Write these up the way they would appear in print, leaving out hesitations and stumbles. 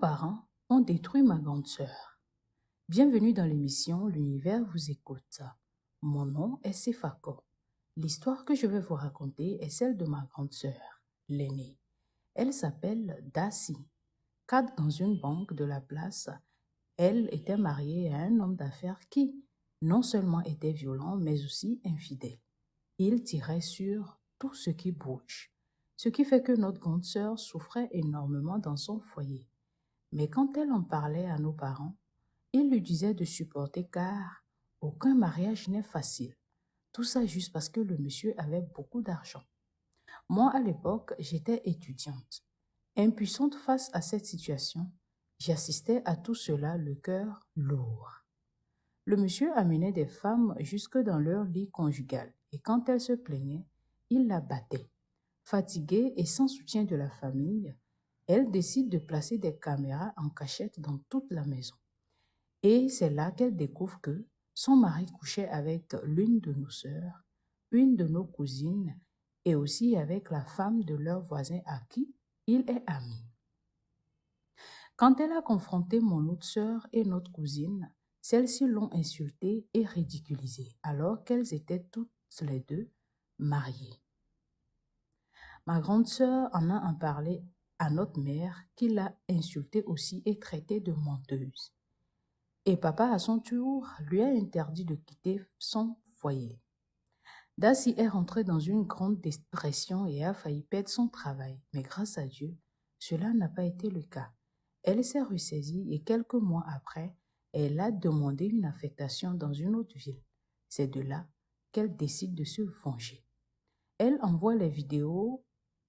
parents ont détruit ma grande sœur. Bienvenue dans l'émission L'univers vous écoute. Mon nom est Sefako. L'histoire que je vais vous raconter est celle de ma grande sœur, l'aînée. Elle s'appelle Daci. Cadre dans une banque de la place, elle était mariée à un homme d'affaires qui non seulement était violent, mais aussi infidèle. Il tirait sur tout ce qui bouge, ce qui fait que notre grande sœur souffrait énormément dans son foyer. Mais quand elle en parlait à nos parents, ils lui disaient de supporter car aucun mariage n'est facile. Tout ça juste parce que le monsieur avait beaucoup d'argent. Moi, à l'époque, j'étais étudiante. Impuissante face à cette situation, j'assistais à tout cela le cœur lourd. Le monsieur amenait des femmes jusque dans leur lit conjugal et quand elles se plaignaient, il la battait. Fatiguée et sans soutien de la famille, elle décide de placer des caméras en cachette dans toute la maison. Et c'est là qu'elle découvre que son mari couchait avec l'une de nos sœurs, une de nos cousines et aussi avec la femme de leur voisin à qui il est ami. Quand elle a confronté mon autre sœur et notre cousine, celles-ci l'ont insultée et ridiculisée alors qu'elles étaient toutes les deux mariées. Ma grande sœur en a parlé à notre mère qui l'a insultée aussi et traitée de menteuse. Et papa, à son tour, lui a interdit de quitter son foyer. Daci est rentrée dans une grande dépression et a failli perdre son travail. Mais grâce à Dieu, cela n'a pas été le cas. Elle s'est ressaisie et quelques mois après, elle a demandé une affectation dans une autre ville. C'est de là qu'elle décide de se venger. Elle envoie les vidéos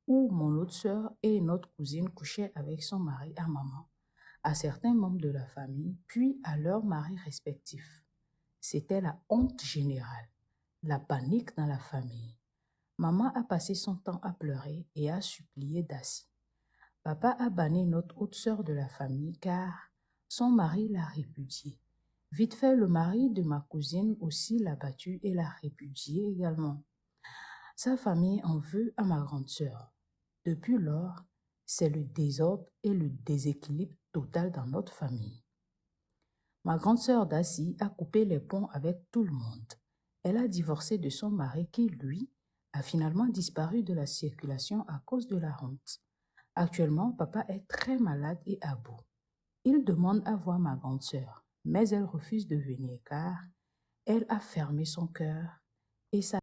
où mon autre sœur et notre cousine couchaient avec son mari à maman, à certains membres de la famille, puis à leurs maris respectifs. C'était la honte générale, la panique dans la famille. Maman a passé son temps à pleurer et à supplier Daci. Papa a banni notre autre sœur de la famille car son mari l'a répudiée. Vite fait, le mari de ma cousine aussi l'a battue et l'a répudiée également. Sa famille en veut à ma grande sœur. Depuis lors, c'est le désordre et le déséquilibre total dans notre famille. Ma grande sœur Daci a coupé les ponts avec tout le monde. Elle a divorcé de son mari qui, lui, a finalement disparu de la circulation à cause de la honte. Actuellement, papa est très malade et à bout. Il demande à voir ma grande sœur, mais elle refuse de venir car elle a fermé son cœur et sa